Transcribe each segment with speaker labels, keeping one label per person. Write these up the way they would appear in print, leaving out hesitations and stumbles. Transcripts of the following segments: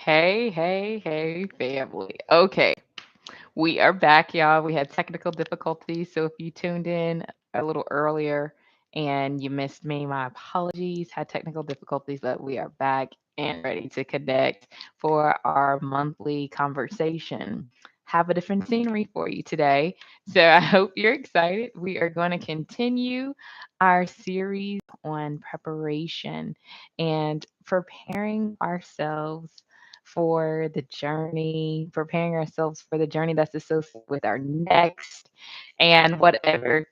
Speaker 1: Hey, family. Okay, we are back, y'all. We had technical difficulties, so if you tuned in a little earlier and you missed me, my apologies. Had technical difficulties, but we are back and ready to connect for our monthly conversation. Have a different scenery for you today. So I hope you're excited. We are going to continue our series on preparation and preparing ourselves for the journey, preparing ourselves for the journey that's associated with our next and whatever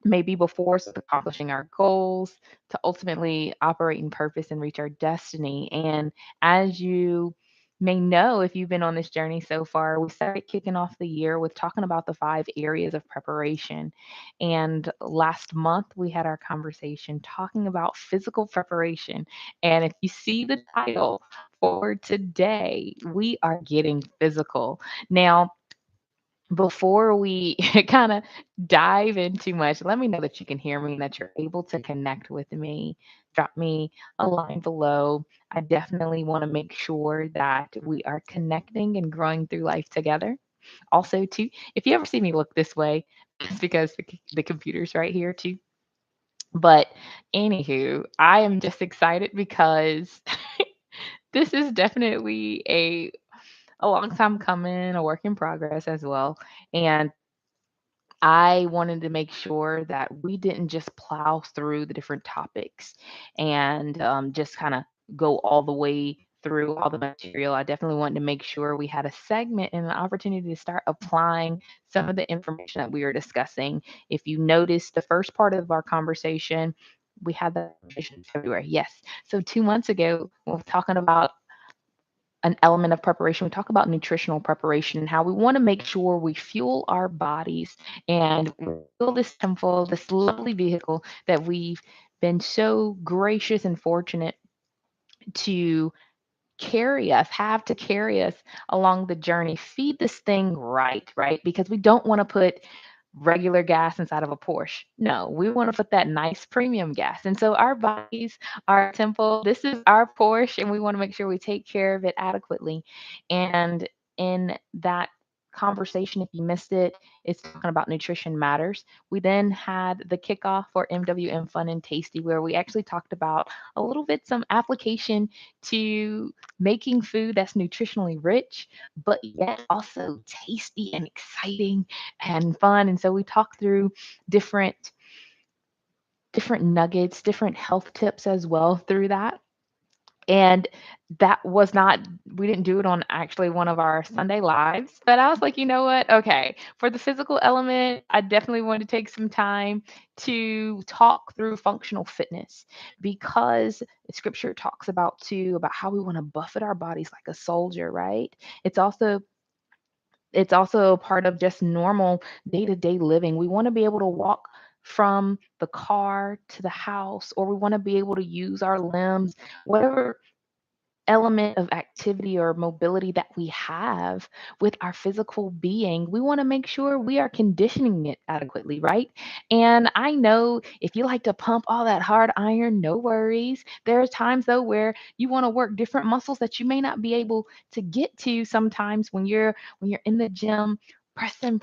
Speaker 1: maybe before us with accomplishing our goals to ultimately operate in purpose and reach our destiny. And as you may know, if you've been on this journey so far, we started kicking off the year with talking about the 5 areas of preparation. And last month, we had our conversation talking about physical preparation. And if you see the title for today, we are getting physical. Now, before we kind of dive in too much, let me know that you can hear me and that you're able to connect with me. Drop me a line below. I definitely want to make sure that we are connecting and growing through life together. Also, too, if you ever see me look this way, it's because the computer's right here, too. But anywho, I am just excited because this is definitely a long time coming, a work in progress as well. And I wanted to make sure that we didn't just plow through the different topics and just kind of go all the way through all the material. I definitely wanted to make sure we had a segment and an opportunity to start applying some of the information that we were discussing. If you notice the first part of our conversation, we had that conversation in February. Yes. So 2 months ago, we were talking about an element of preparation. We talk about nutritional preparation and how we want to make sure we fuel our bodies and fuel this temple, this lovely vehicle that we've been so gracious and fortunate to have to carry us along the journey. Feed this thing right, right? Because we don't want to put regular gas inside of a Porsche. No, we want to put that nice premium gas. And so our bodies, our temple, this is our Porsche, and we want to make sure we take care of it adequately. And in that conversation, if you missed it, it's talking about nutrition matters. We then had the kickoff for MWM Fun and Tasty, where we actually talked about a little bit some application to making food that's nutritionally rich, but yet also tasty and exciting and fun. And so we talked through different different nuggets, different health tips as well through that. And that was not, we didn't do it on actually one of our Sunday lives, but I was like, you know what? Okay, for the physical element, I definitely want to take some time to talk through functional fitness because scripture talks about too about how we want to buffet our bodies like a soldier, right? It's also it's also a part of just normal day-to-day living. We want to be able to walk from the car to the house, or we want to be able to use our limbs, whatever element of activity or mobility that we have with our physical being, we want to make sure we are conditioning it adequately, right? And I know if you like to pump all that hard iron, no worries. There are times though where you want to work different muscles that you may not be able to get to sometimes when you're in the gym pressing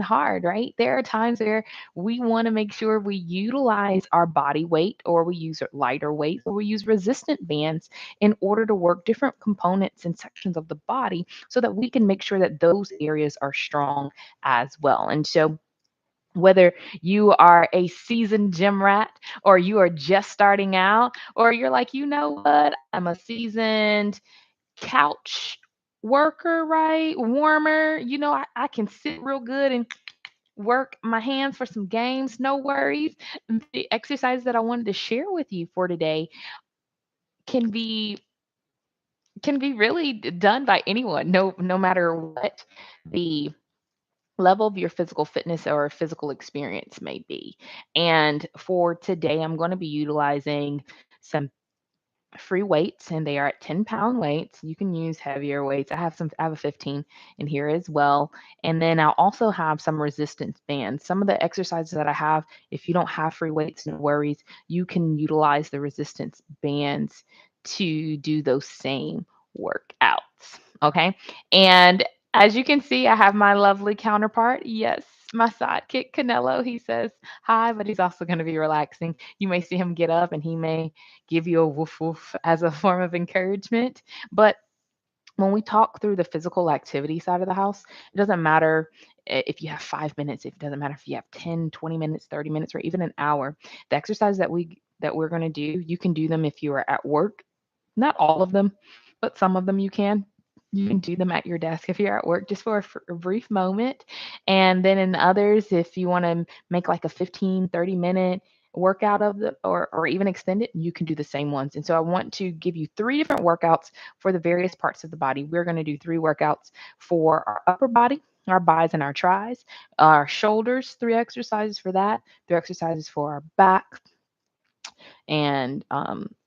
Speaker 1: hard, right? There are times where we want to make sure we utilize our body weight or we use lighter weights or we use resistant bands in order to work different components and sections of the body so that we can make sure that those areas are strong as well. And so whether you are a seasoned gym rat or you are just starting out, or you're like, you know what, I'm a seasoned couch worker, right? Warmer, I can sit real good and work my hands for some games, no worries. The exercises that I wanted to share with you for today can be really done by anyone, no matter what the level of your physical fitness or physical experience may be. And for today, I'm going to be utilizing some free weights, and they are at 10-pound weights. You can use heavier weights. I have a 15 in here as well. And then I'll also have some resistance bands. Some of the exercises that I have, if you don't have free weights, no worries, you can utilize the resistance bands to do those same workouts. Okay. And as you can see, I have my lovely counterpart. Yes, my sidekick, Canelo. He says hi, but he's also going to be relaxing. You may see him get up and he may give you a woof woof as a form of encouragement. But when we talk through the physical activity side of the house, it doesn't matter if you have 5 minutes, it doesn't matter if you have 10, 20 minutes, 30 minutes, or even an hour. The exercise that we're going to do, you can do them if you are at work. Not all of them, but some of them you can. You can do them at your desk if you're at work just for a brief moment. And then in others, if you want to make like a 15, 30-minute workout of the or even extend it, you can do the same ones. And so I want to give you three different workouts for the various parts of the body. We're going to do three workouts for our upper body, our bis and our tris, our shoulders, three exercises for that, three exercises for our back, and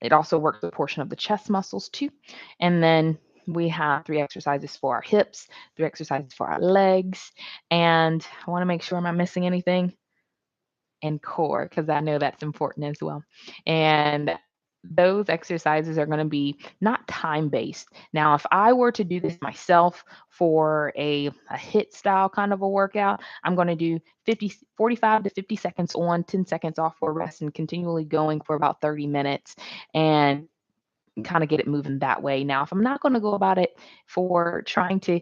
Speaker 1: it also works a portion of the chest muscles too. And then we have three exercises for our hips, three exercises for our legs, and I want to make sure, am I missing anything? And core, because I know that's important as well. And those exercises are going to be not time based. Now, if I were to do this myself for a hit style kind of a workout, I'm going to do 45 to 50 seconds on, 10 seconds off for rest, and continually going for about 30 minutes and kind of get it moving that way. Now, if I'm not going to go about it for trying to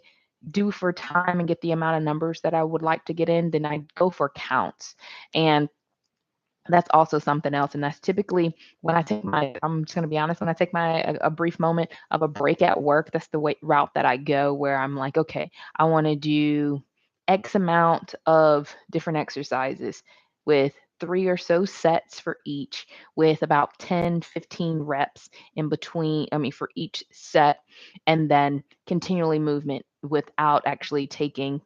Speaker 1: do for time and get the amount of numbers that I would like to get in, then I go for counts. And that's also something else. And that's typically when I take my, I'm just going to be honest, when I take my a brief moment of a break at work, that's the route that I go, where I'm like, okay, I want to do X amount of different exercises with three or so sets for each, with about 10, 15 reps in between, I mean, for each set, and then continually movement without actually taking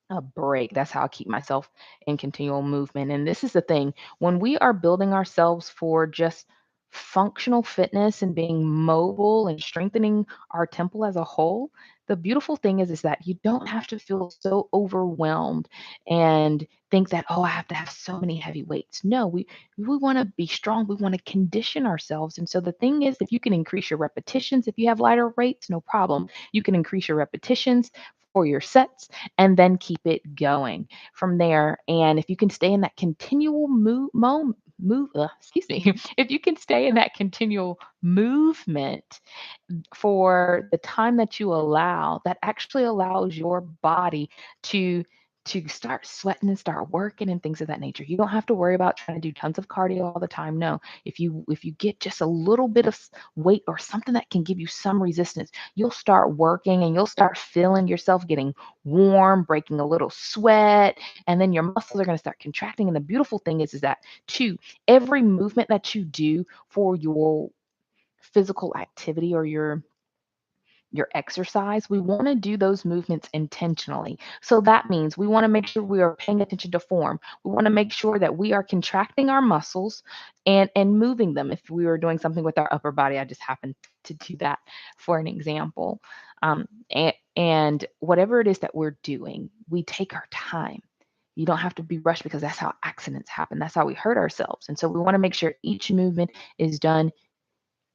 Speaker 1: a break. That's how I keep myself in continual movement. And this is the thing, when we are building ourselves for just functional fitness and being mobile and strengthening our temple as a whole, the beautiful thing is that you don't have to feel so overwhelmed and think that, oh, I have to have so many heavy weights. No, we want to be strong. We want to condition ourselves. And so the thing is, if you can increase your repetitions, if you have lighter weights, no problem. You can increase your repetitions for your sets and then keep it going from there. And if you can stay in that continual excuse me, if you can stay in that continual movement for the time that you allow, that actually allows your body to start sweating and start working and things of that nature. You don't have to worry about trying to do tons of cardio all the time. No, if you get just a little bit of weight or something that can give you some resistance, you'll start working and you'll start feeling yourself getting warm, breaking a little sweat, and then your muscles are going to start contracting. And the beautiful thing is that too, every movement that you do for your physical activity or your exercise, we want to do those movements intentionally. So that means we want to make sure we are paying attention to form. We want to make sure that we are contracting our muscles and moving them. If we were doing something with our upper body, I just happened to do that for an example. And whatever it is that we're doing, we take our time. You don't have to be rushed, because that's how accidents happen. That's how we hurt ourselves. And so we want to make sure each movement is done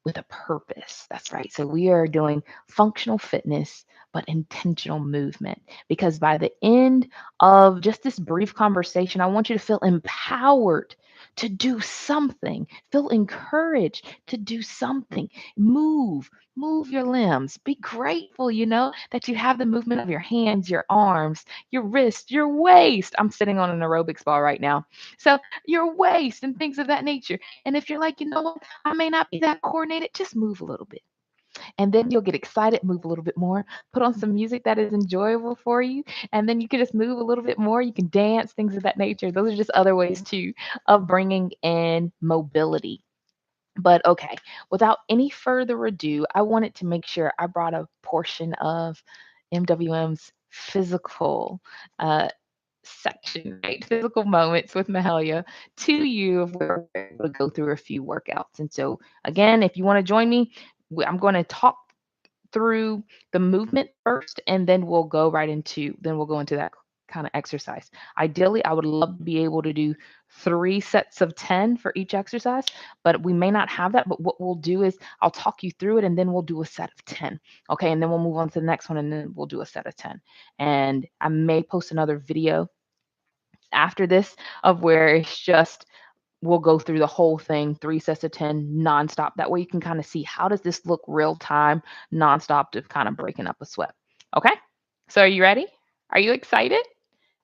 Speaker 1: with a purpose. That's right. So we are doing functional fitness, but intentional movement. Because by the end of just this brief conversation, I want you to feel empowered to do something, feel encouraged to do something, move your limbs, be grateful, that you have the movement of your hands, your arms, your wrists, your waist. I'm sitting on an aerobics ball right now. So your waist and things of that nature. And if you're like, you know what, I may not be that coordinated, just move a little bit. And then you'll get excited, move a little bit more, put on some music that is enjoyable for you, and then you can just move a little bit more. You can dance, things of that nature. Those are just other ways too of bringing in mobility. But okay, without any further ado, I wanted to make sure I brought a portion of MWM's physical uh, section, right? Physical moments with Mahalia to you, of where we're able to go through a few workouts. And so, again, if you want to join me, I'm going to talk through the movement first, and then we'll go into that kind of exercise. Ideally, I would love to be able to do 3 sets of 10 for each exercise, but we may not have that. But what we'll do is I'll talk you through it and then we'll do a set of 10. Okay. And then we'll move on to the next one and then we'll do a set of 10. And I may post another video after this of where it's just we'll go through the whole thing, 3 sets of 10 nonstop. That way you can kind of see how does this look real time, nonstop to kind of breaking up a sweat. Okay. So are you ready? Are you excited?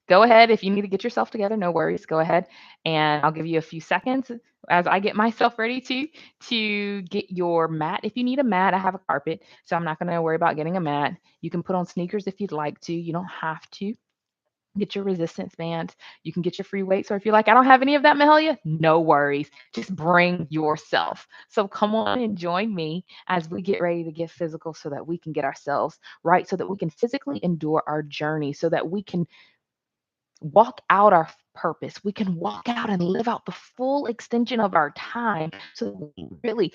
Speaker 1: Go ahead. If you need to get yourself together, no worries. Go ahead and I'll give you a few seconds as I get myself ready to get your mat. If you need a mat, I have a carpet, so I'm not going to worry about getting a mat. You can put on sneakers if you'd like to. You don't have to. Get your resistance bands. You can get your free weights. Or if you're like, I don't have any of that, Mahalia, no worries. Just bring yourself. So come on and join me as we get ready to get physical so that we can get ourselves right, so that we can physically endure our journey, so that we can walk out our purpose. We can walk out and live out the full extension of our time so that we really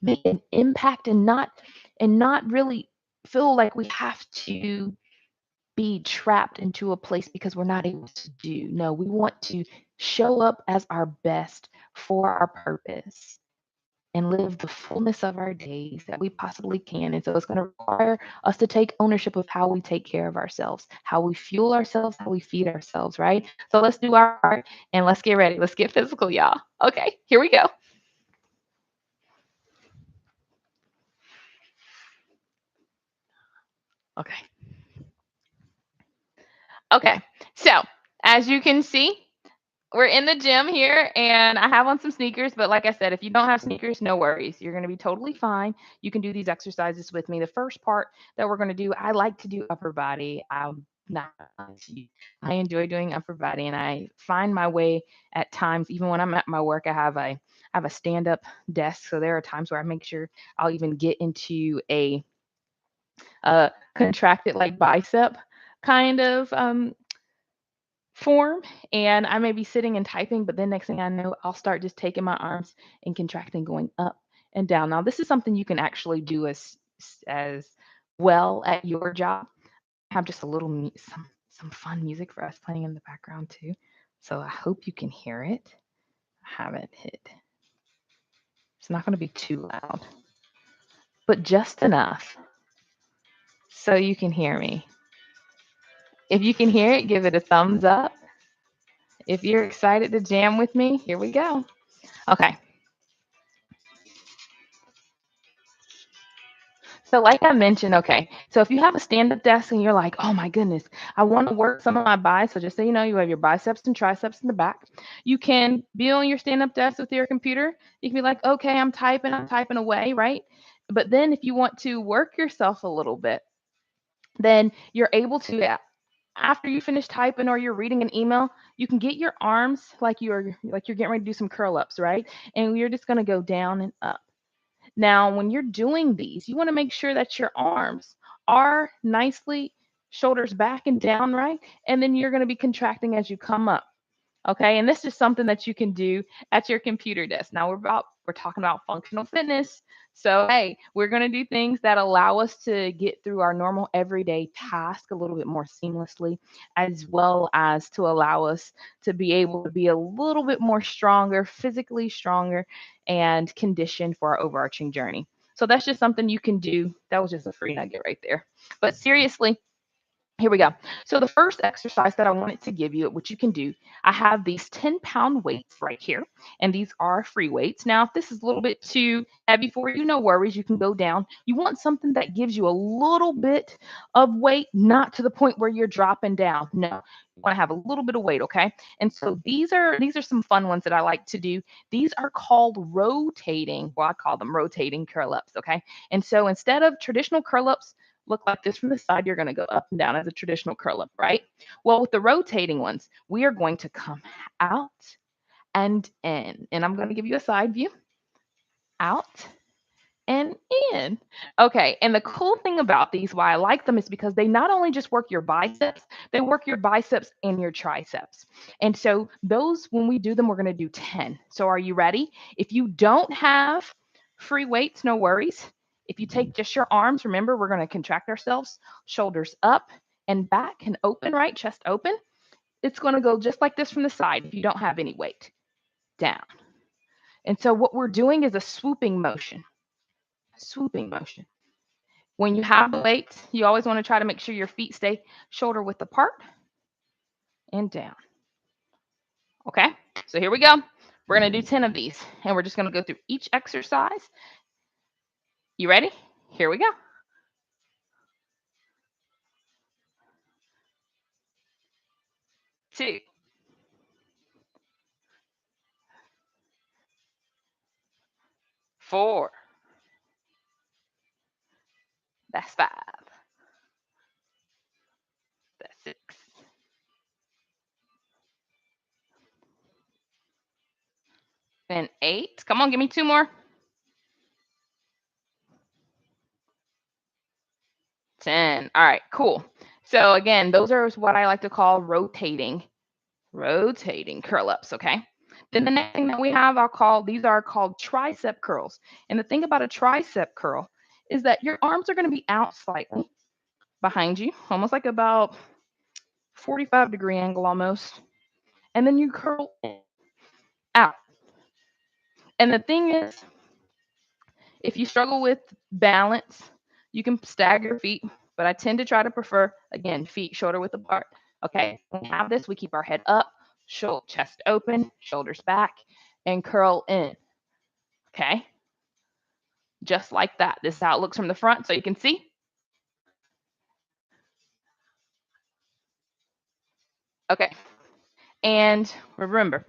Speaker 1: make an impact and not really feel like we have to be trapped into a place because we're not able to do. No, we want to show up as our best for our purpose and live the fullness of our days that we possibly can. And so it's going to require us to take ownership of how we take care of ourselves, how we fuel ourselves, how we feed ourselves, right? So let's do our part and let's get ready. Let's get physical, y'all. Okay, here we go. Okay. Okay. So as you can see, we're in the gym here and I have on some sneakers, but like I said, if you don't have sneakers, no worries. You're going to be totally fine. You can do these exercises with me. The first part that we're going to do, I like to do upper body. I'm not honest with you. I enjoy doing upper body and I find my way at times, even when I'm at my work, I have a stand-up desk. So there are times where I make sure I'll even get into a contracted like bicep kind of form, and I may be sitting and typing, but then next thing I know, I'll start just taking my arms and contracting, going up and down. Now, this is something you can actually do as well at your job. I have just a little some fun music for us playing in the background too. So I hope you can hear it. I haven't hit. It's not going to be too loud, but just enough so you can hear me. If you can hear it, give it a thumbs up. If you're excited to jam with me, here we go. Okay. So, like I mentioned, okay, so if you have a stand up desk and you're like, oh my goodness, I want to work some of my biceps. So, just so you know, you have your biceps and triceps in the back. You can be on your stand up desk with your computer. You can be like, okay, I'm typing away, right? But then if you want to work yourself a little bit, then you're able to, after you finish typing or you're reading an email, you can get your arms like you're getting ready to do some curl ups, right? And you're just going to go down and up. Now, when you're doing these, you want to make sure that your arms are nicely shoulders back and down, right? And then you're going to be contracting as you come up. Okay. And this is something that you can do at your computer desk. Now we're talking about functional fitness. So hey, we're going to do things that allow us to get through our normal everyday task a little bit more seamlessly, as well as to allow us to be able to be a little bit more stronger, physically stronger, and conditioned for our overarching journey. So that's just something you can do. That was just a free nugget right there. But seriously, here we go. So the first exercise that I wanted to give you, which you can do, I have these 10-pound weights right here, and these are free weights. Now, if this is a little bit too heavy for you, no worries, you can go down. You want something that gives you a little bit of weight, not to the point where you're dropping down. No, you want to have a little bit of weight, okay? And so these are some fun ones that I like to do. These are called rotating. Well, I call them rotating curl ups, okay? And so instead of traditional curl ups look like this from the side, you're going to go up and down as a traditional curl up, right? Well, with the rotating ones, we are going to come out and in. And I'm going to give you a side view. Out and in. Okay. And the cool thing about these, why I like them, is because they not only just work your biceps, they work your biceps and your triceps. And so those, when we do them, we're going to do 10. So are you ready? If you don't have free weights, no worries. If you take just your arms, remember, we're going to contract ourselves, shoulders up and back and open, right? Chest open. It's going to go just like this from the side if you don't have any weight. Down. And so what we're doing is a swooping motion. Swooping motion. When you have the weights, you always want to try to make sure your feet stay shoulder width apart and down. Okay, so here we go. We're going to do 10 of these, and we're just going to go through each exercise. You ready? Here we go. 2, 4, that's 5, that's 6, and 8. Come on, give me 2 more. 10. All right, cool. So again, those are what I like to call rotating curl ups, okay? Then the next thing that we have, these are called tricep curls. And the thing about a tricep curl is that your arms are going to be out slightly behind you, almost like about 45-degree angle almost. And then you curl out. And the thing is, if you struggle with balance, you can stagger your feet, but I tend to try to prefer, again, feet shoulder width apart. Okay, when we have this, we keep our head up, chest open, shoulders back, and curl in. Okay, just like that. This is how it looks from the front, so you can see. Okay, and remember,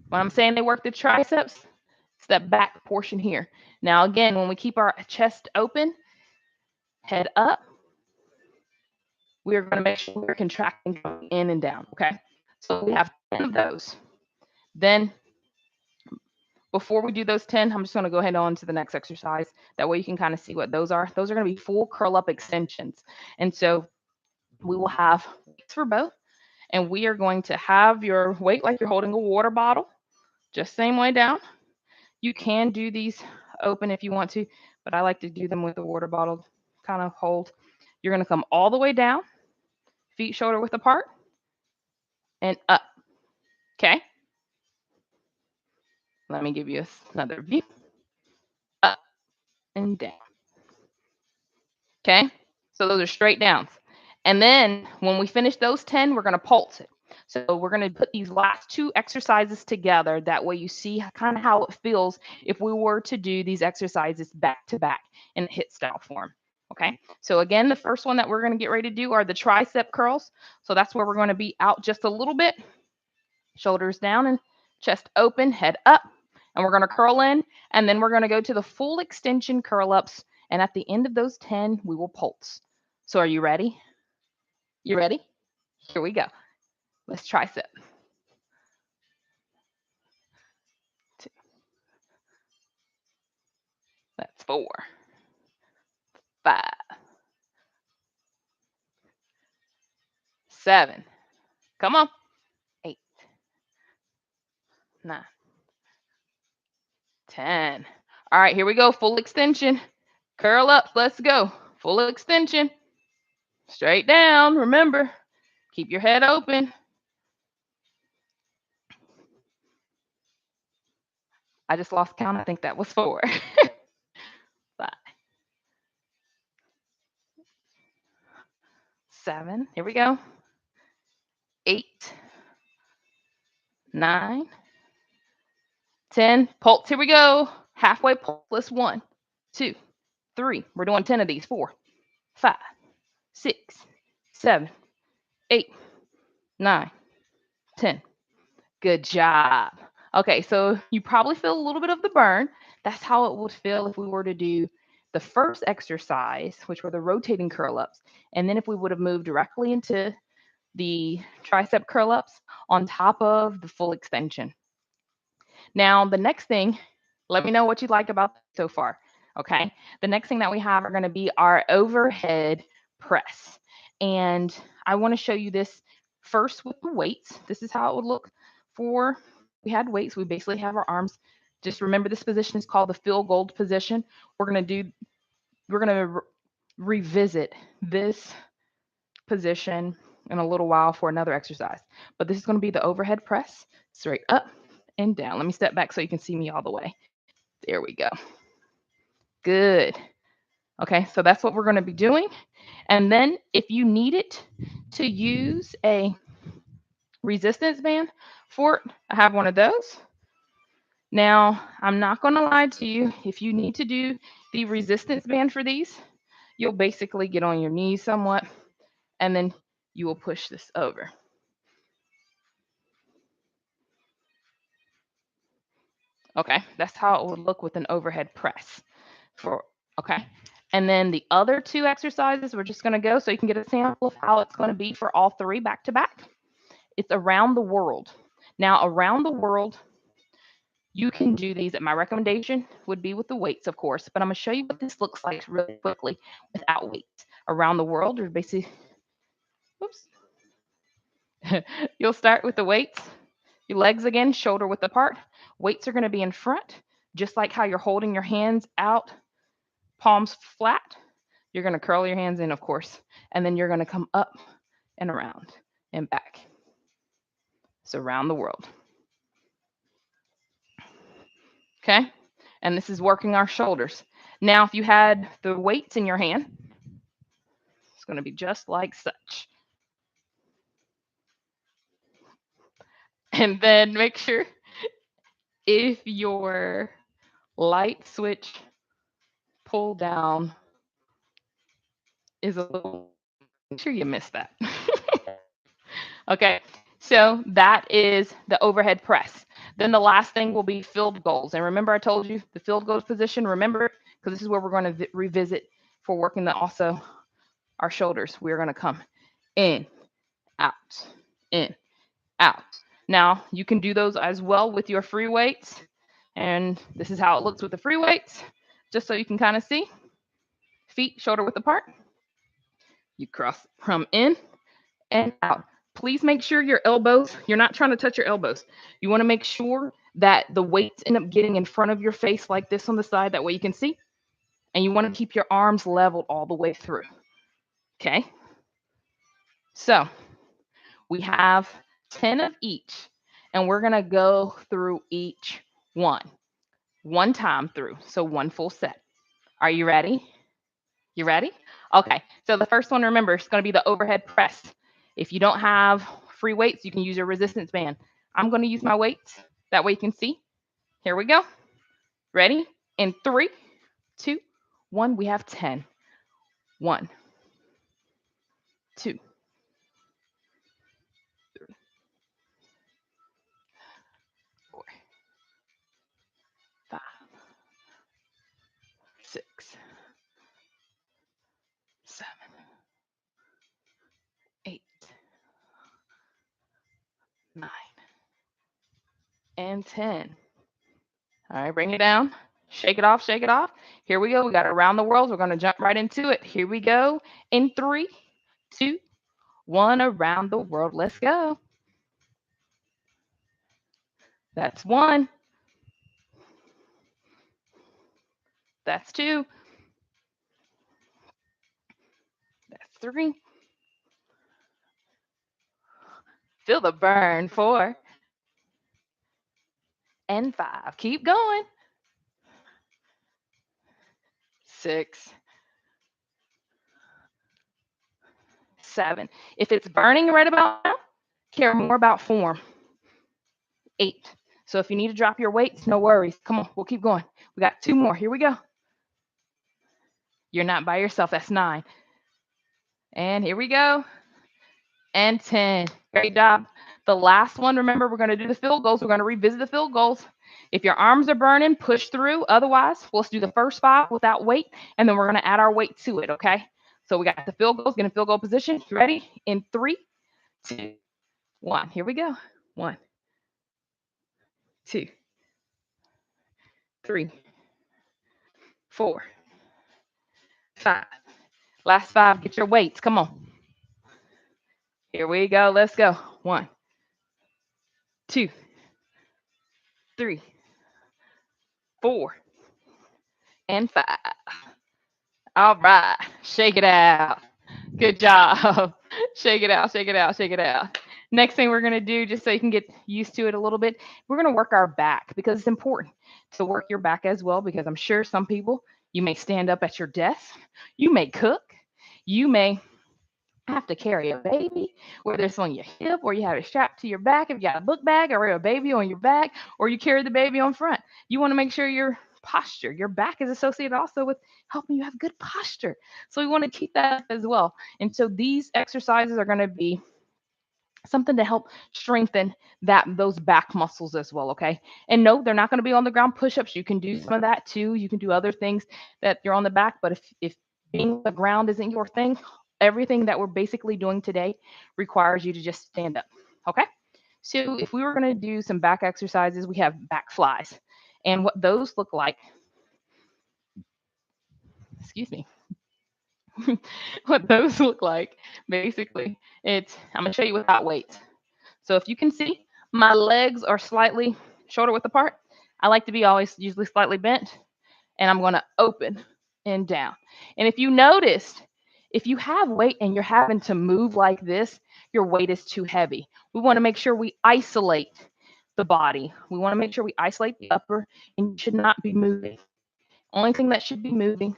Speaker 1: when I'm saying they work the triceps, it's that back portion here. Now, again, when we keep our chest open, head up, we are going to make sure we're contracting in and down. Okay, so we have 10 of those. Then before we do those 10, I'm just going to go ahead on to the next exercise. That way you can kind of see what those are. Those are going to be full curl up extensions. And so we will have weights for both. And we are going to have your weight like you're holding a water bottle, just same way down. You can do these open if you want to, but I like to do them with the water bottle kind of hold. You're going to come all the way down, feet shoulder width apart, and up. Okay? Let me give you another view. Up and down. Okay? So those are straight downs. And then when we finish those 10, we're going to pulse it. So we're going to put these last 2 exercises together. That way you see kind of how it feels if we were to do these exercises back to back in a HIIT style form. Okay. So again, the first one that we're going to get ready to do are the tricep curls. So that's where we're going to be out just a little bit. Shoulders down and chest open, head up. And we're going to curl in. And then we're going to go to the full extension curl ups. And at the end of those 10, we will pulse. So are you ready? You ready? Here we go. Let's tricep. 2. That's 4. 5. 7. Come on. 8. 9. 10. All right, here we go. Full extension. Curl up. Let's go. Full extension. Straight down. Remember, keep your head open. I just lost count. I think that was 4. 5. 7. Here we go. 8. 9. 10. Pulse. Here we go. Halfway pulse. 1, 2, 3. We're doing 10 of these. 4, 5, 6, 7, 8, 9, 10. Good job. Okay, so you probably feel a little bit of the burn. That's how it would feel if we were to do the first exercise, which were the rotating curl ups. And then if we would have moved directly into the tricep curl ups on top of the full extension. Now, the next thing, let me know what you like about so far. Okay, the next thing that we have are going to be our overhead press. And I want to show you this first with the weights. This is how it would look for we had weights. We basically have our arms. Just remember this position is called the field goal position. We're going to revisit this position in a little while for another exercise. But this is going to be the overhead press, straight up and down. Let me step back so you can see me all the way. There we go. Good. Okay, so that's what we're going to be doing. And then if you need it to use a resistance band for it, I have one of those. Now, I'm not going to lie to you. If you need to do the resistance band for these, you'll basically get on your knees somewhat, and then you will push this over. Okay, that's how it would look with an overhead press. Okay, and then the other two exercises, we're just going to go so you can get a sample of how it's going to be for all three back to back. It's around the world. Now, around the world, you can do these. My recommendation would be with the weights, of course, but I'm going to show you what this looks like really quickly without weights. Around the world, or basically, oops. You'll start with the weights. Your legs again, shoulder width apart. Weights are going to be in front, just like how you're holding your hands out, palms flat. You're going to curl your hands in, of course, and then you're going to come up and around and back. So around the world. Okay? And this is working our shoulders. Now, if you had the weights in your hand, it's going to be just like such. And then make sure if your light switch pull down is a little, make sure you miss that. Okay, so that is the overhead press. Then the last thing will be field goals. And remember I told you the field goals position, remember, because this is where we're going to revisit for working also our shoulders. We're going to come in, out, in, out. Now you can do those as well with your free weights. And this is how it looks with the free weights, just so you can kind of see. Feet shoulder width apart. You cross from in and out. Please make sure your elbows, you're not trying to touch your elbows. You want to make sure that the weights end up getting in front of your face like this on the side. That way you can see. And you want to keep your arms leveled all the way through. Okay. So we have 10 of each. And we're going to go through each one time through. So one full set. Are you ready? You ready? Okay. So the first one, remember, it's going to be the overhead press. If you don't have free weights, you can use your resistance band. I'm going to use my weights. That way you can see. Here we go. Ready? In 3, 2, 1, we have 10. 1, 2, 3, 4, 5, 6, 7, 8, 9, and 10. All right, bring it down. Shake it off, shake it off. Here we go. We got around the world. We're going to jump right into it. Here we go. In 3, 2, 1, around the world. Let's go. That's 1. That's 2. That's 3. Feel the burn. 4 and 5. Keep going. 6, 7. If it's burning right about now, care more about form. 8. So if you need to drop your weights, no worries. Come on, we'll keep going. We got 2 more. Here we go. You're not by yourself. That's 9. And here we go. And 10. Great job. The last one, remember, we're going to do the field goals. We're going to revisit the field goals. If your arms are burning, push through. Otherwise, let's do the first 5 without weight, and then we're going to add our weight to it, okay? So we got the field goals, get in field goal position. Ready? In 3, 2, 1. Here we go. 1, 2, 3, 4, 5. Last 5. Get your weights. Come on. Here we go. Let's go. 1, 2, 3, 4, and 5. All right. Shake it out. Good job. Shake it out, shake it out, shake it out. Next thing we're going to do, just so you can get used to it a little bit, we're going to work our back because it's important to work your back as well. Because I'm sure some people, you may stand up at your desk, you may cook, you may have to carry a baby, whether it's on your hip or you have it strapped to your back if you got a book bag or a baby on your back or you carry the baby on front. You want to make sure your posture, your back is associated also with helping you have good posture. So we want to keep that up as well. And so these exercises are going to be something to help strengthen those back muscles as well. Okay, and no, they're not going to be on the ground push-ups. You can do some of that too. You can do other things that you're on the back, but if being on the ground isn't your thing, everything that we're basically doing today requires you to just stand up. Okay, so if we were going to do some back exercises, we have back flies, and what those look like, excuse me, what those look like basically, it's, I'm going to show you without weights. So if you can see, my legs are slightly shoulder width apart. I like to be always usually slightly bent, and I'm going to open and down. And if you noticed, if you have weight and you're having to move like this, your weight is too heavy. We want to make sure we isolate the body. We want to make sure we isolate the upper, and you should not be moving. Only thing that should be moving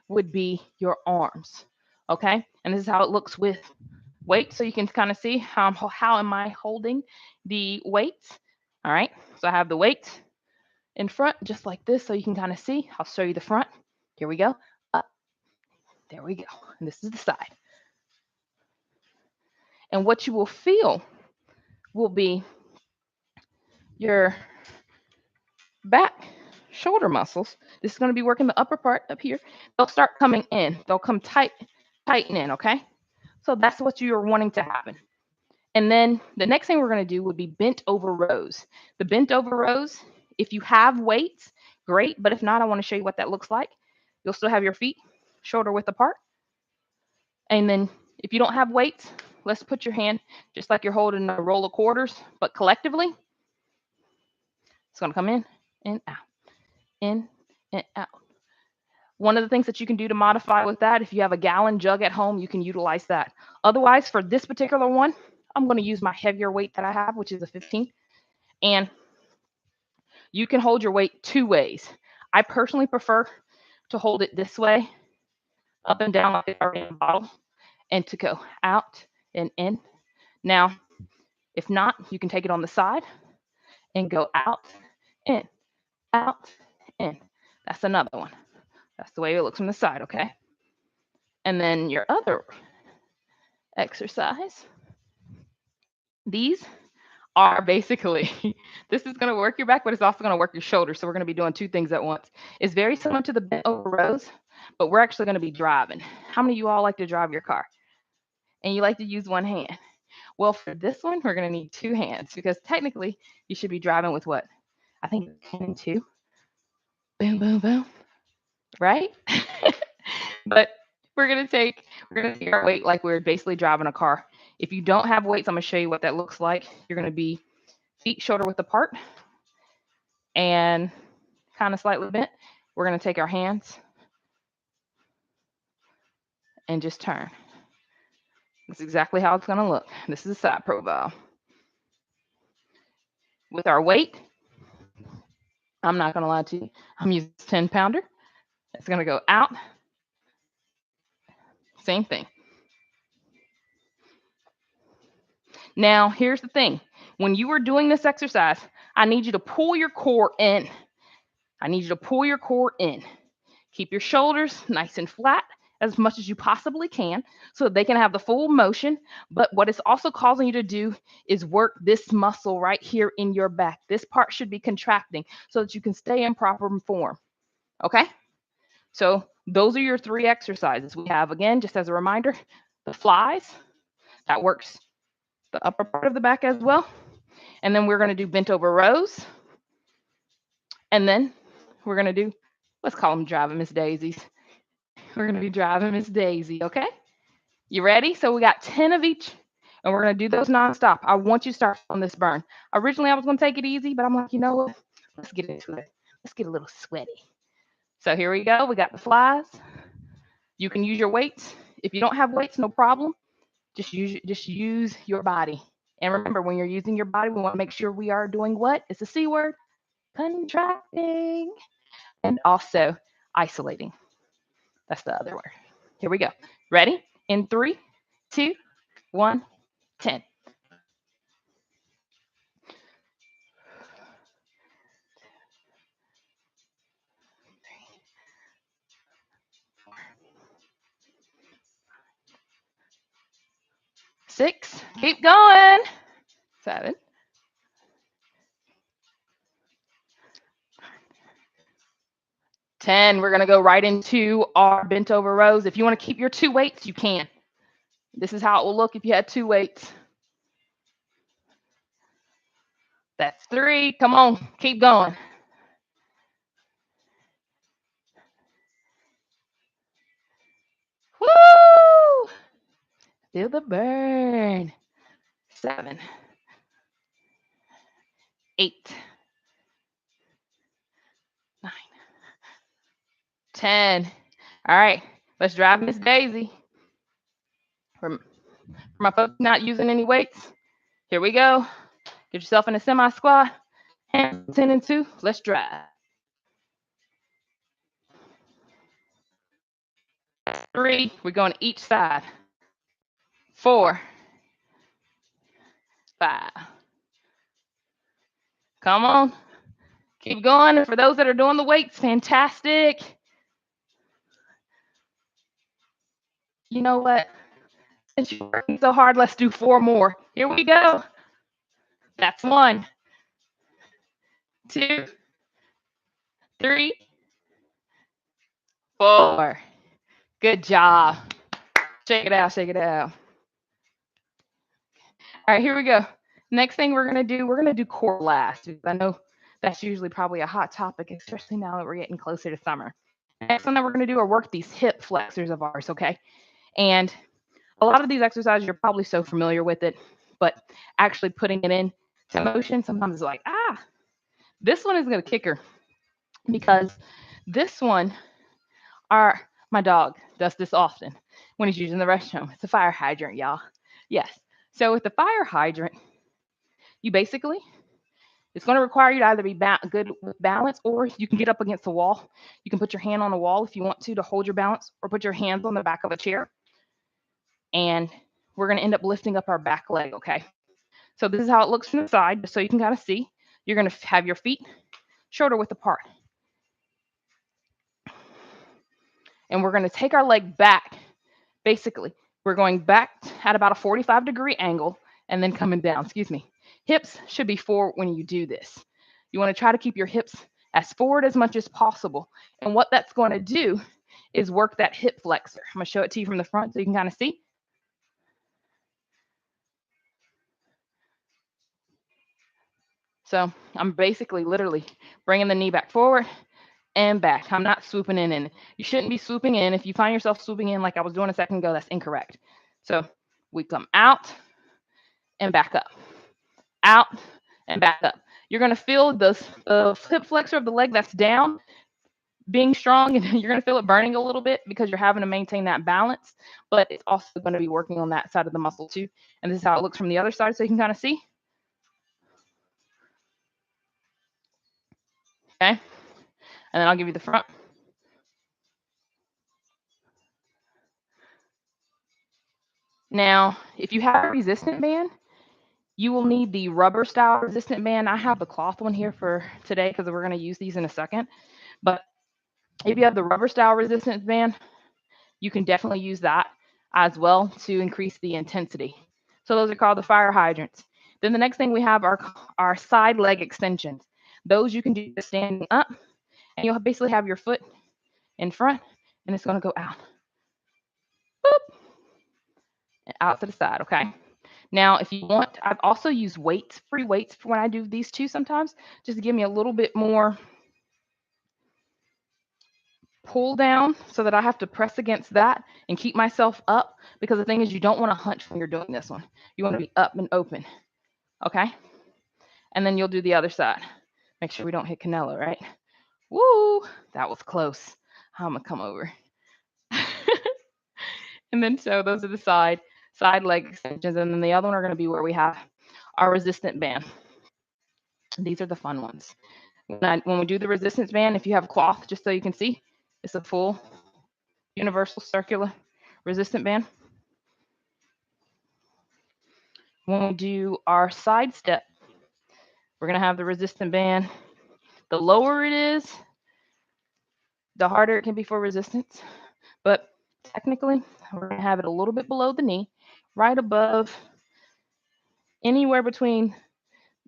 Speaker 1: would be your arms. Okay? And this is how it looks with weight, so you can kind of see how am I holding the weights. All right, so I have the weights in front just like this, so you can kind of see. I'll show you the front. Here we go. Up, there we go. And this is the side. And what you will feel will be your back shoulder muscles. This is going to be working the upper part up here. They'll start coming in. They'll come tighten in. Okay, so that's what you're wanting to happen. And then the next thing we're going to do would be bent over rows. The bent over rows, if you have weights, great. But if not, I want to show you what that looks like. You'll still have your feet shoulder width apart. And then if you don't have weights, let's put your hand just like you're holding a roll of quarters, but collectively, it's going to come in, out, in, and out. One of the things that you can do to modify with that, if you have a gallon jug at home, you can utilize that. Otherwise, for this particular one, I'm going to use my heavier weight that I have, which is a 15. And you can hold your weight two ways. I personally prefer to hold it this way, up and down like it's already in a bottle, and to go out and in. Now, if not, you can take it on the side and go out, in, out, in. That's another one. That's the way it looks from the side, okay? And then your other exercise, these are basically, this is going to work your back, but it's also going to work your shoulders. So we're going to be doing two things at once. It's very similar to the bent over rows, but we're actually going to be driving. How many of you all like to drive your car? And you like to use one hand? Well, for this one, we're going to need two hands because technically you should be driving with what? I think 10 and 2. Boom, boom, boom. Right? But we're gonna take our weight like we're basically driving a car. If you don't have weights, I'm gonna show you what that looks like. You're gonna be feet shoulder width apart and kind of slightly bent. We're gonna take our hands and just turn. That's exactly how it's gonna look. This is a side profile. With our weight, I'm not gonna lie to you, I'm using 10-pounder. It's gonna go out. Same thing. Now, here's the thing. When you are doing this exercise, I need you to pull your core in. I need you to pull your core in. Keep your shoulders nice and flat as much as you possibly can so that they can have the full motion. But what it's also causing you to do is work this muscle right here in your back. This part should be contracting so that you can stay in proper form. Okay? So those are your three exercises. We have, again, just as a reminder, the flies. That works the upper part of the back as well. And then we're going to do bent over rows. And then we're going to do, let's call them driving Miss Daisies. We're going to be driving Miss Daisy, okay? You ready? So we got 10 of each, and we're going to do those nonstop. I want you to start on this burn. Originally, I was going to take it easy, but I'm like, you know what? Let's get into it. Let's get a little sweaty. So here we go. We got the flies. You can use your weights. If you don't have weights, no problem. Just use your body. And remember, when you're using your body, we want to make sure we are doing what? It's a C word, contracting, and also isolating. That's the other word. Here we go. Ready? In three, two, one, 10. 6. Keep going. 7. 10. We're going to go right into our bent over rows. If you want to keep your 2 weights, you can. This is how it will look if you had 2 weights. That's 3. Come on, keep going. Woo! Feel the burn. 7, 8, 9, 10. All right, let's drive Miss Daisy. For my folks not using any weights, here we go. Get yourself in a semi squat. Hands 10 and 2. Let's drive. 3. We're going each side. 4, 5. Come on. Keep going. And for those that are doing the weights, fantastic. You know what? Since you're working so hard, let's do 4 more. Here we go. That's 1, 2, 3, 4. Good job. Shake it out, shake it out. All right, here we go. Next thing we're going to do core last. Because I know that's usually probably a hot topic, especially now that we're getting closer to summer. Next one that we're going to do are work these hip flexors of ours, okay? And a lot of these exercises, you're probably so familiar with it, but actually putting it in to motion, sometimes it's like, this one is going to kick her because this one, my dog does this often when he's using the restroom. It's a fire hydrant, y'all. Yes. So with the fire hydrant, you basically, it's going to require you to either be good with balance, or you can get up against the wall. You can put your hand on the wall if you want to hold your balance, or put your hands on the back of a chair. And we're going to end up lifting up our back leg, okay? So this is how it looks from the side, just so you can kind of see. You're going to have your feet shoulder width apart. And we're going to take our leg back. Basically, we're going back at about a 45-degree angle and then coming down. Excuse me. Hips should be forward when you do this. You want to try to keep your hips as forward as much as possible. And what that's going to do is work that hip flexor. I'm going to show it to you from the front so you can kind of see. So I'm basically literally bringing the knee back forward and back. I'm not swooping in. And you shouldn't be swooping in. If you find yourself swooping in like I was doing a second ago, that's incorrect. So we come out and back up, out and back up. You're going to feel the hip flexor of the leg that's down being strong, and you're going to feel it burning a little bit because you're having to maintain that balance, but it's also going to be working on that side of the muscle too. And this is how it looks from the other side, so you can kind of see. Okay. And then I'll give you the front. Now, if you have a resistant band, you will need the rubber style resistant band. I have the cloth one here for today because we're going to use these in a second. But if you have the rubber style resistance band, you can definitely use that as well to increase the intensity. So those are called the fire hydrants. Then the next thing we have are our side leg extensions. Those you can do standing up, and you'll basically have your foot in front, and it's going to go out. Boop. And out to the side, okay? Now, if you want, I've also used weights, free weights for when I do these two sometimes, just to give me a little bit more pull down so that I have to press against that and keep myself up, because the thing is, you don't want to hunch when you're doing this one. You want to be up and open, okay? And then you'll do the other side. Make sure we don't hit Canelo, right? Woo, that was close. I'm going to come over. And then so those are the side. side leg extensions, and then the other one are going to be where we have our resistant band. These are the fun ones. When we do the resistance band, if you have cloth, just so you can see, it's a full universal circular resistant band. When we do our side step, we're going to have the resistant band. The lower it is, the harder it can be for resistance. But technically, we're going to have it a little bit below the knee, right above, anywhere between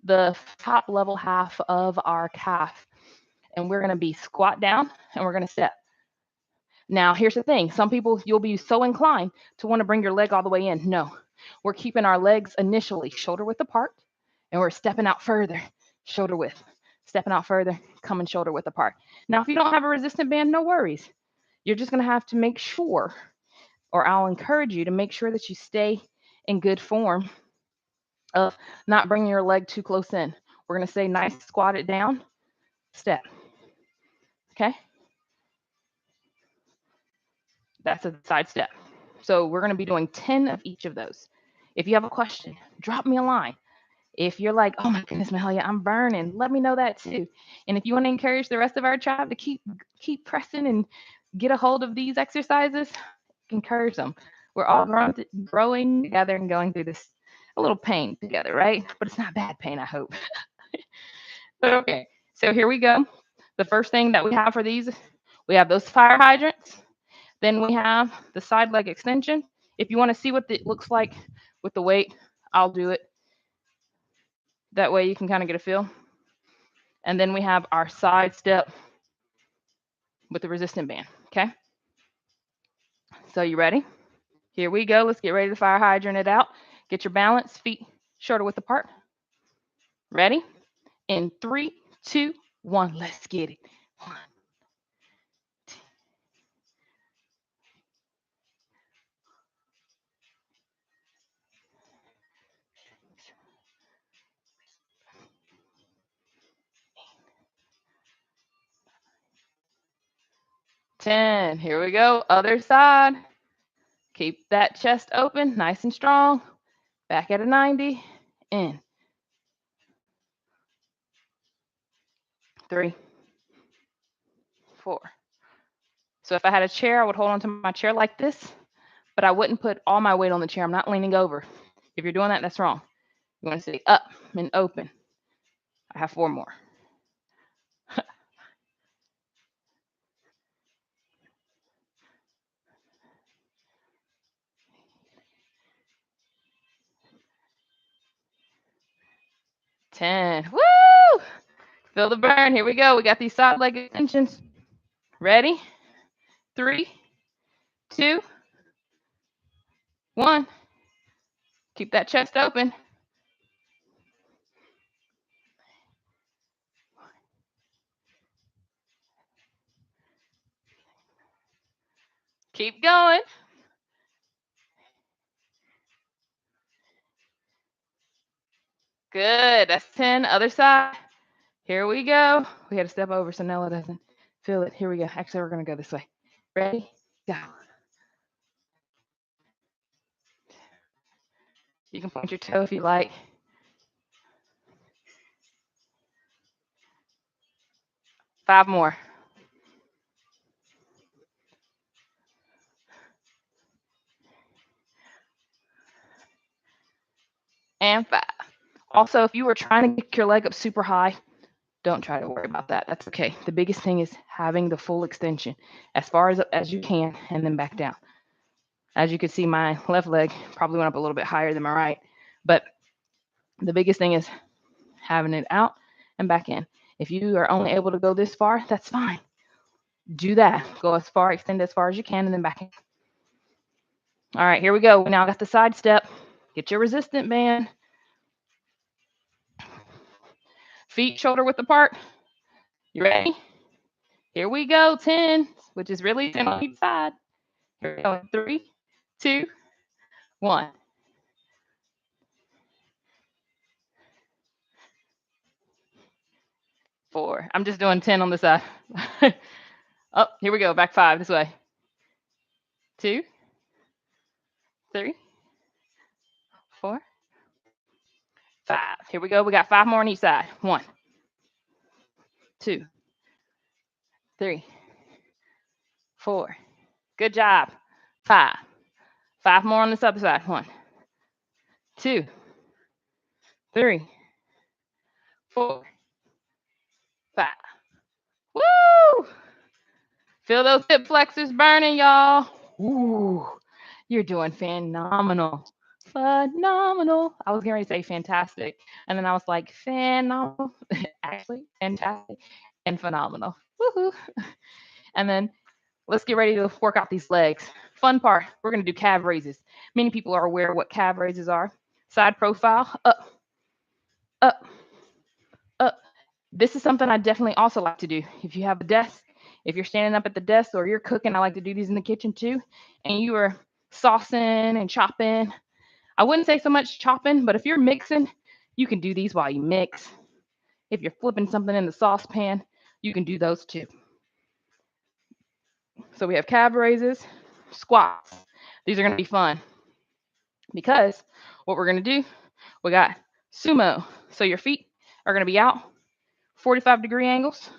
Speaker 1: the top level half of our calf. And we're going to be squat down and we're going to step. Now, here's the thing. Some people, you'll be so inclined to want to bring your leg all the way in. No, we're keeping our legs initially shoulder width apart, and we're stepping out further, shoulder width, stepping out further, coming shoulder width apart. Now, if you don't have a resistant band, no worries. You're just going to have to make sure, or I'll encourage you to make sure that you stay in good form of not bringing your leg too close in. We're going to say nice, squat it down, step. Okay? That's a side step. So we're going to be doing 10 of each of those. If you have a question, drop me a line. If you're like, oh my goodness, Mahalia, I'm burning, let me know that too. And if you want to encourage the rest of our tribe to keep pressing and get a hold of these exercises, encourage them. We're all growing together and going through this a little pain together, right? But it's not bad pain, I hope. But okay, so here we go. The first thing that we have for these, we have those fire hydrants. Then we have the side leg extension. If you want to see what it looks like with the weight, I'll do it. That way you can kind of get a feel. And then we have our side step with the resistant band, okay? So you ready? Here we go. Let's get ready to fire hydrant it out. Get your balance, feet shoulder width apart. Ready? In 3, 2, 1, let's get it. 1, 2, 10. Here we go. Other side. Keep that chest open, nice and strong. Back at a 90. In. 3, 4. So if I had a chair, I would hold onto my chair like this, but I wouldn't put all my weight on the chair. I'm not leaning over. If you're doing that, that's wrong. You want to stay up and open. I have 4 more. 10. Woo! Feel the burn. Here we go. We got these side leg extensions. Ready? 3, 2, 1. Keep that chest open. Keep going. Good. That's 10. Other side. Here we go. We had to step over so Nella doesn't feel it. Here we go. Actually, we're going to go this way. Ready? Go. You can point your toe if you like. Five more. And 5. Also, if you were trying to kick your leg up super high, don't try to worry about that. That's okay. The biggest thing is having the full extension as far as you can and then back down. As you can see, my left leg probably went up a little bit higher than my right, but the biggest thing is having it out and back in. If you are only able to go this far, that's fine. Do that. Go as far, extend as far as you can, and then back in. All right, here we go. We now got the side step. Get your resistant band. Feet shoulder width apart. You ready? Here we go. 10, which is really 10 on each side. Here we go. 3, 2, 1. 4. I'm just doing 10 on the side. Oh, here we go. Back 5 this way. 2, 3,
Speaker 2: 5. Here we go. We got 5 more on each side. 1, 2, 3, 4. Good job. 5. 5 more on this other side. 1, 2, 3, 4, 5. Woo! Feel those hip flexors burning, y'all. Ooh, you're doing phenomenal. Phenomenal. I was getting ready to say fantastic. And then I was like, phenomenal. Actually, fantastic and phenomenal. Woohoo. And then let's get ready to work out these legs. Fun part, we're going to do calf raises. Many people are aware what calf raises are. Side profile, up, up, up. This is something I definitely also like to do. If you have a desk, if you're standing up at the desk or you're cooking, I like to do these in the kitchen too. And you are saucing and chopping. I wouldn't say so much chopping, but if you're mixing, you can do these while you mix. If you're flipping something in the saucepan, you can do those too. So we have calf raises, squats. These are going to be fun because what we're going to do, we got sumo. So your feet are going to be out, 45-degree angles,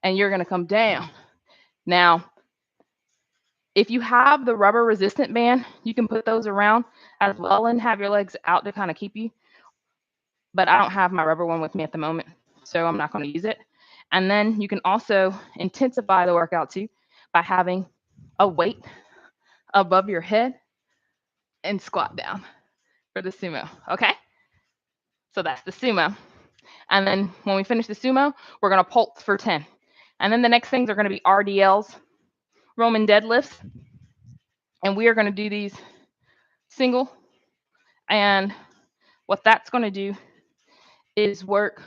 Speaker 2: and you're going to come down. Now, if you have the rubber resistant band, you can put those around as well and have your legs out to kind of keep you. But I don't have my rubber one with me at the moment, so I'm not going to use it. And then you can also intensify the workout too by having a weight above your head and squat down for the sumo. Okay? So that's the sumo. And then when we finish the sumo, we're going to pulse for 10. And then the next things are going to be RDLs, Roman deadlifts. And we are going to do these single. And what that's going to do is work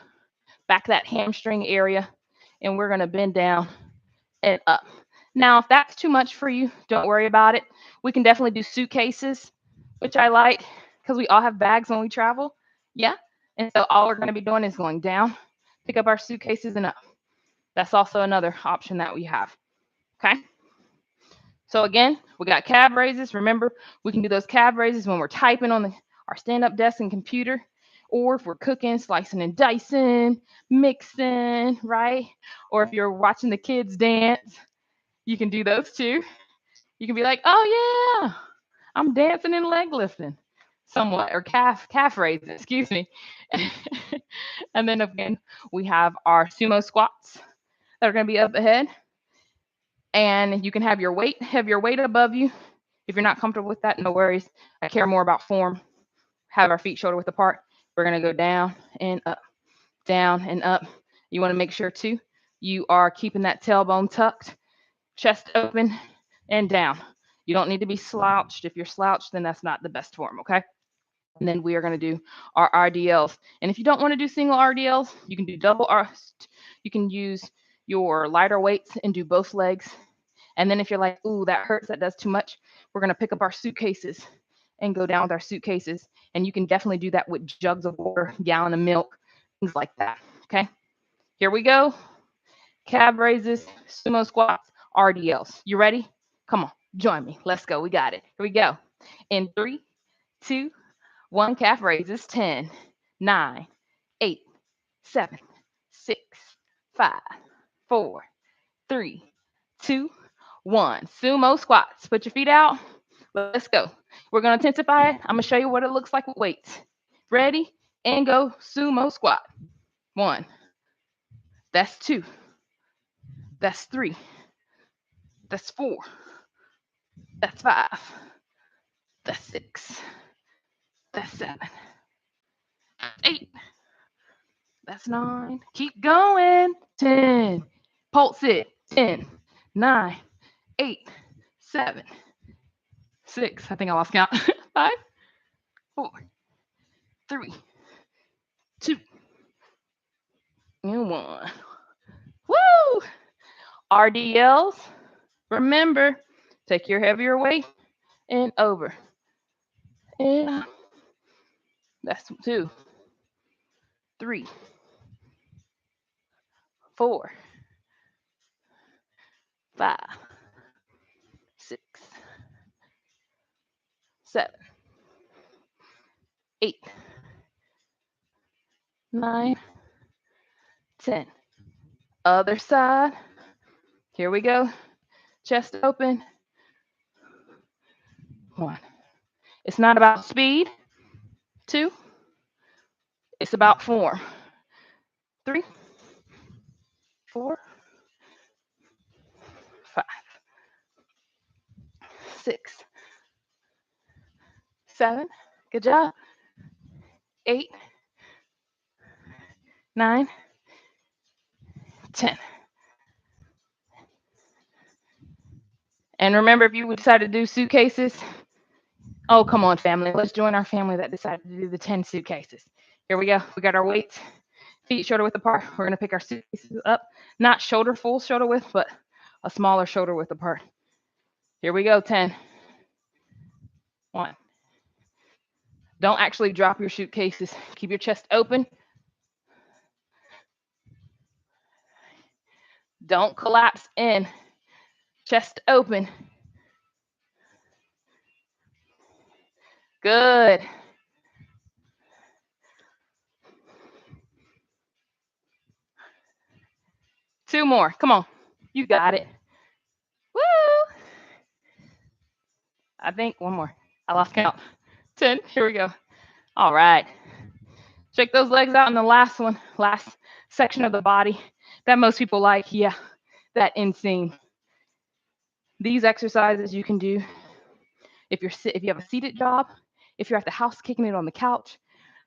Speaker 2: back that hamstring area. And we're going to bend down and up. Now, if that's too much for you, don't worry about it. We can definitely do suitcases, which I like because we all have bags when we travel. Yeah. And so all we're going to be doing is going down, pick up our suitcases and up. That's also another option that we have. Okay. So again, we got calf raises. Remember, we can do those calf raises when we're typing on our stand-up desk and computer, or if we're cooking, slicing and dicing, mixing, right? Or if you're watching the kids dance, you can do those too. You can be like, oh yeah, I'm dancing and leg lifting somewhat, or calf raising, excuse me. And then again, we have our sumo squats that are going to be up ahead. And you can have your weight above you. If you're not comfortable with that, no worries. I care more about form. Have our feet shoulder width apart. We're going to go down and up, down and up. You want to make sure too, you are keeping that tailbone tucked, chest open and down. You don't need to be slouched. If you're slouched, then that's not the best form, okay? And then we are going to do our RDLs. And if you don't want to do single RDLs, you can do double R. You can use your lighter weights and do both legs. And then if you're like, ooh, that hurts, that does too much, we're going to pick up our suitcases and go down with our suitcases. And you can definitely do that with jugs of water, gallon of milk, things like that. Okay. Here we go. Calf raises, sumo squats, RDLs. You ready? Come on, join me. Let's go. We got it. Here we go. In 3, 2, 1, calf raises. 10, 9, 8, 7, 6, 5, 4, 3, 2, 1. Sumo squats. Put your feet out. Let's go. We're going to intensify it. I'm going to show you what it looks like with weights. Ready? And go. Sumo squat. 1. That's 2. That's 3. That's 4. That's 5. That's 6. That's 7. 8. That's 9. Keep going. 10. Pulse it. 10, 9, 8, 7, 6. I think I lost count. 5, 4, 3, 2, and 1. Woo! RDLs. Remember, take your heavier weight and over. And that's 2, 3, 4, 5, 6, 7, 8, 9, 10. Other side. Here we go. Chest open. 1. It's not about speed. 2. It's about form. 3, 4, 5, 6, 7. Good job. 8, 9, 10. And remember, if you decide to do suitcases, oh, come on, family. Let's join our family that decided to do the 10 suitcases. Here we go. We got our weights, feet shoulder width apart. We're going to pick our suitcases up, not full shoulder width, but a smaller shoulder width apart. Here we go. 10. 1. Don't actually drop your suitcases. Keep your chest open. Don't collapse in. Chest open. Good. Two more. Come on. You got it. Woo! I think one more. I lost count. 10. Here we go. All right. Shake those legs out in the last one, last section of the body that most people like. Yeah, that inseam. These exercises you can do if you have a seated job, if you're at the house kicking it on the couch,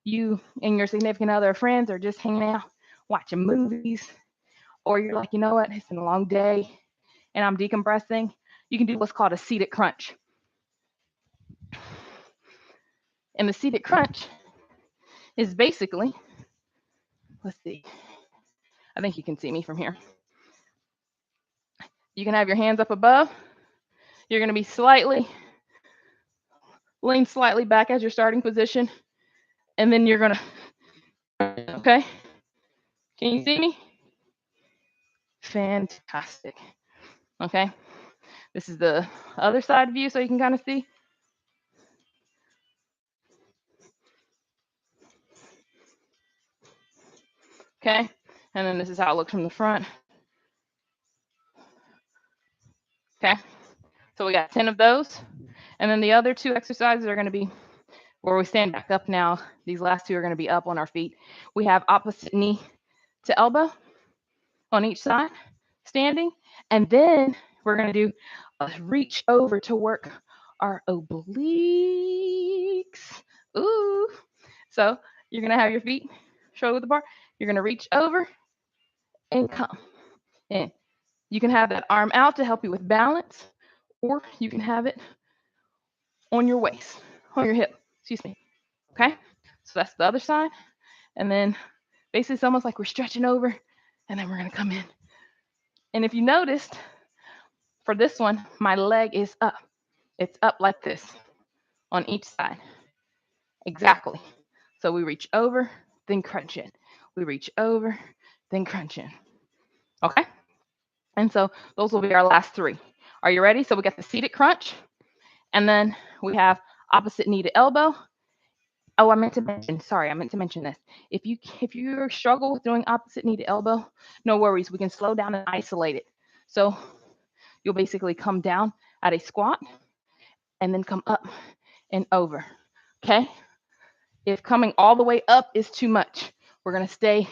Speaker 2: you and your significant other or friends are just hanging out, watching movies, or you're like, you know what, it's been a long day and I'm decompressing. You can do what's called a seated crunch. And the seated crunch is basically, let's see, I think you can see me from here. You can have your hands up above. You're going to be lean slightly back as your starting position. And then you're going to, okay? Can you see me? Fantastic. Okay. This is the other side view so you can kind of see. Okay. And then this is how it looks from the front. Okay. So we got 10 of those. And then the other 2 exercises are going to be where we stand back up now. These last 2 are going to be up on our feet. We have opposite knee to elbow on each side, standing. And then we're going to do a reach over to work our obliques. Ooh. So you're going to have your feet shoulder width apart. You're going to reach over and come in. You can have that arm out to help you with balance, or you can have it on your waist, on your hip, excuse me. Okay? So that's the other side. And then basically it's almost like we're stretching over, and then we're going to come in. And if you noticed, for this one, my leg is up. It's up like this on each side. Exactly. So we reach over, then crunch in. We reach over, then crunch in. Okay? And so those will be our last 3. Are you ready? So we got the seated crunch, and then we have opposite knee to elbow. Oh, I meant to mention this. If you struggle with doing opposite knee to elbow, no worries. We can slow down and isolate it. So you'll basically come down at a squat and then come up and over. Okay? If coming all the way up is too much, we're going to stay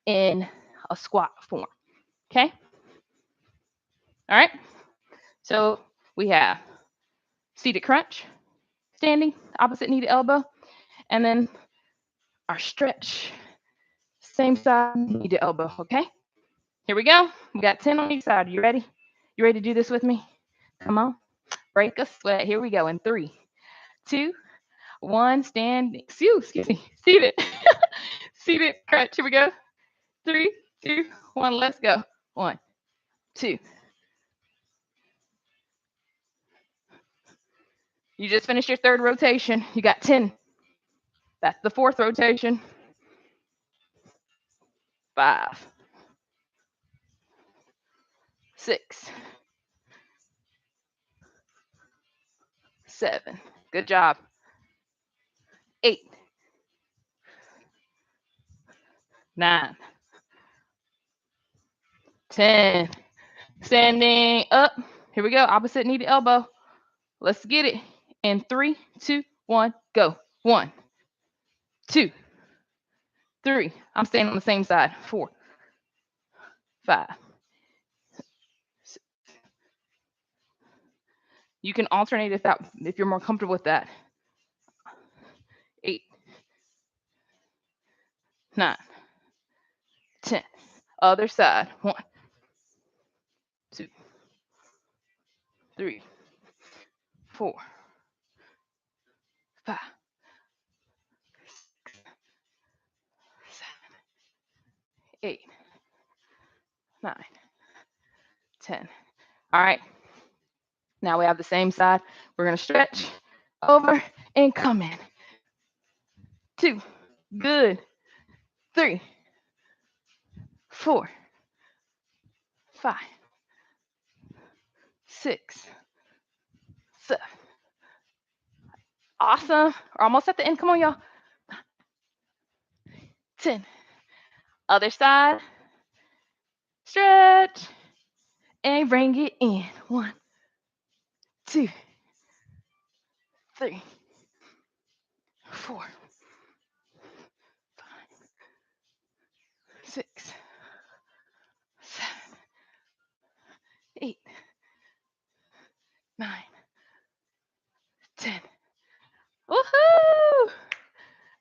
Speaker 2: in a squat form. Okay? All right? So we have seated crunch, standing, opposite knee to elbow, and then our stretch, same side, knee to elbow. Okay? Here we go. We got 10 on each side. You ready? You ready to do this with me? Come on. Break a sweat. Here we go. In 3, 2, 1. Stand. Excuse me. Seated. Seated crunch. Here we go. 3, 2, 1. Let's go. 1, 2. You just finished your 3rd rotation. You got 10. That's the 4th rotation. 5, 6, 7. Good job. 8, 9, 10. Standing up. Here we go. Opposite knee to elbow. Let's get it. In 3, 2, 1, go. 1, 2, 3. I'm staying on the same side. 4, 5. You can alternate if you're more comfortable with that. 8, 9, 10. Other side. 1, 2, 3, 4, 5, 7, 8, 9, 10. All right. Now we have the same side. We're going to stretch over and come in. 2. Good. 3, 4, 5, 6, 7. Awesome. We're almost at the end. Come on, y'all. 10. Other side. Stretch. And bring it in. 1, 2, 3, 4, 5, 6, 7, 8, 9, 10. Woohoo!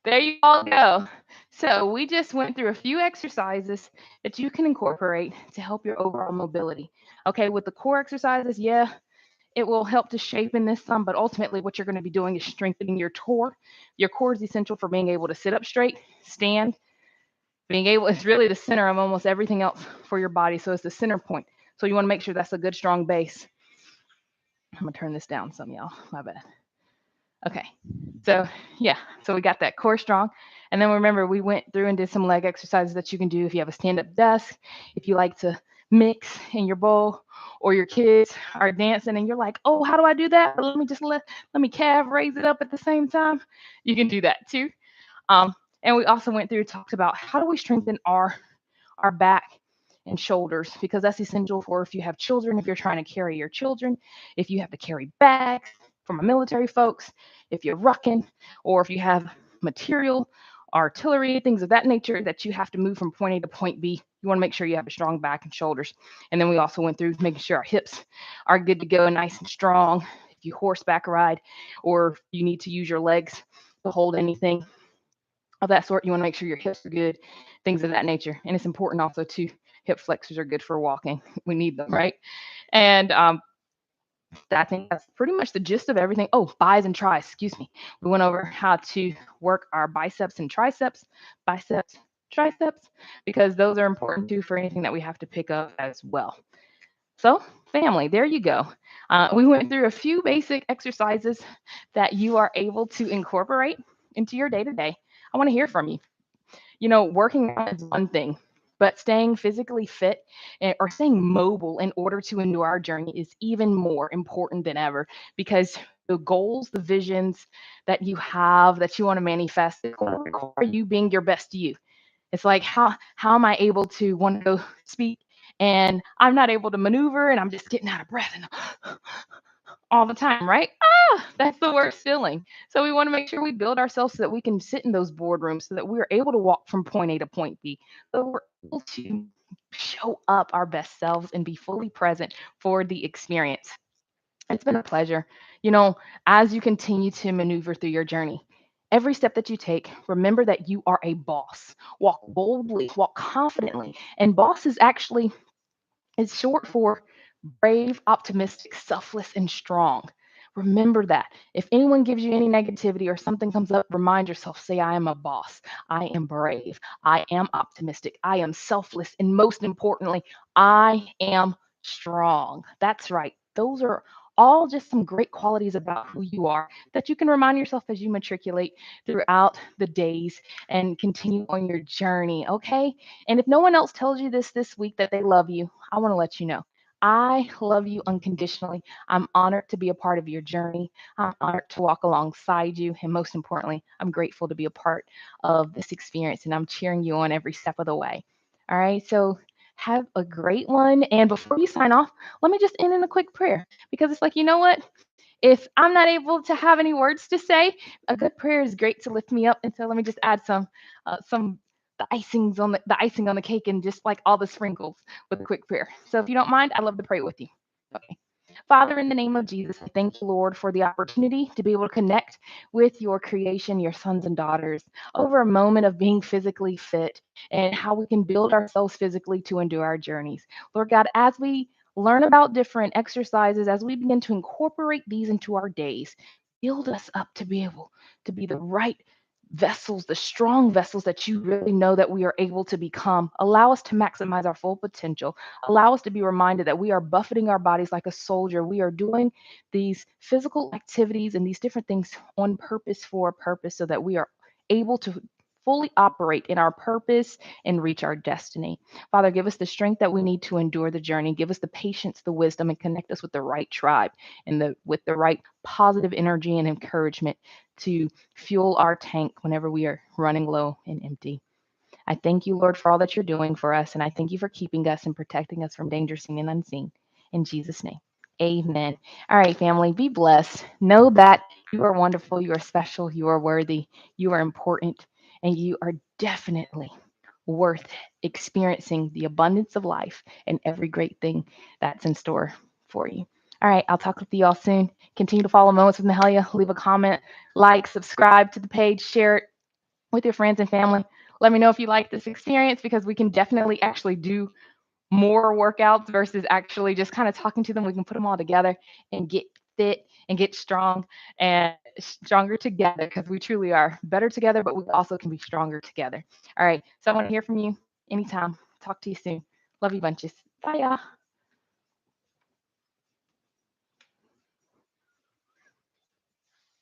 Speaker 2: There you all go. So we just went through a few exercises that you can incorporate to help your overall mobility. Okay, with the core exercises, yeah, it will help to shape in this some, but ultimately what you're going to be doing is strengthening your core. Your core is essential for being able to sit up straight, stand, being able, it's really the center of almost everything else for your body. So it's the center point. So you want to make sure that's a good, strong base. I'm going to turn this down some, y'all. My bad. Okay. So yeah, so we got that core strong. And then remember, we went through and did some leg exercises that you can do if you have a stand-up desk, if you like to mix in your bowl, or your kids are dancing and you're like, oh, how do I do that? But let me calf raise it up at the same time. You can do that too. And we also went through and talked about how do we strengthen our back and shoulders, because that's essential for if you have children, if you're trying to carry your children, if you have to carry bags from a military folks, if you're rucking, or if you have material, artillery, things of that nature that you have to move from point A to point B. You want to make sure you have a strong back and shoulders. And then we also went through making sure our hips are good to go, nice and strong. If you horseback ride or you need to use your legs to hold anything of that sort, you want to make sure your hips are good, things of that nature. And it's important also too, hip flexors are good for walking. We need them, right? And I think that's pretty much the gist of everything. Oh, bis and tris, excuse me. We went over how to work our biceps and triceps, biceps, triceps, because those are important too for anything that we have to pick up as well. So, family, there you go. We went through a few basic exercises that you are able to incorporate into your day to day. I want to hear from you. Working out is one thing, but staying physically fit or staying mobile in order to endure our journey is even more important than ever, because the goals, the visions that you have that you want to manifest, it's going to require you being your best you. It's like, how am I able to want to go speak and I'm not able to maneuver and I'm just getting out of breath and all the time, right? That's the worst feeling. So we want to make sure we build ourselves so that we can sit in those boardrooms, so that we're able to walk from point A to point B, so we're able to show up our best selves and be fully present for the experience. It's been a pleasure. As you continue to maneuver through your journey, every step that you take, remember that you are a boss. Walk boldly, walk confidently. And boss is actually is short for brave, optimistic, selfless, and strong. Remember that. If anyone gives you any negativity or something comes up, remind yourself, say, I am a boss. I am brave. I am optimistic. I am selfless. And most importantly, I am strong. That's right. Those are all just some great qualities about who you are that you can remind yourself as you matriculate throughout the days and continue on your journey. Okay. And if no one else tells you this week that they love you, I want to let you know I love you unconditionally. I'm honored to be a part of your journey. I'm honored to walk alongside you. And most importantly, I'm grateful to be a part of this experience. And I'm cheering you on every step of the way. All right. So have a great one. And before you sign off, let me just end in a quick prayer because it's like, you know what? If I'm not able to have any words to say, a good prayer is great to lift me up. And so let me just add some the icing on the cake and just like all the sprinkles with a quick prayer. So if you don't mind, I'd love to pray with you. Okay. Father, in the name of Jesus, I thank you, Lord, for the opportunity to be able to connect with your creation, your sons and daughters, over a moment of being physically fit and how we can build ourselves physically to endure our journeys. Lord God, as we learn about different exercises, as we begin to incorporate these into our days, build us up to be able to be the right vessels, the strong vessels that you really know that we are able to become. Allow us to maximize our full potential. Allow us to be reminded that we are buffeting our bodies like a soldier. We are doing these physical activities and these different things on purpose for a purpose so that we are able to fully operate in our purpose and reach our destiny. Father, give us the strength that we need to endure the journey. Give us the patience, the wisdom, and connect us with the right tribe and with the right positive energy and encouragement to fuel our tank whenever we are running low and empty. I thank you, Lord, for all that you're doing for us, and I thank you for keeping us and protecting us from danger seen and unseen. In Jesus' name, amen. All right, family, be blessed. Know that you are wonderful, you are special, you are worthy, you are important, and you are definitely worth experiencing the abundance of life and every great thing that's in store for you. All right, I'll talk with you all soon. Continue to follow Moments with Mahalia. Leave a comment, like, subscribe to the page, share it with your friends and family. Let me know if you like this experience because we can definitely actually do more workouts versus actually just kind of talking to them. We can put them all together and get fit and get strong and stronger together because we truly are better together, but we also can be stronger together. All right. So I want to hear from you anytime. Talk to you soon. Love you bunches. Bye, y'all.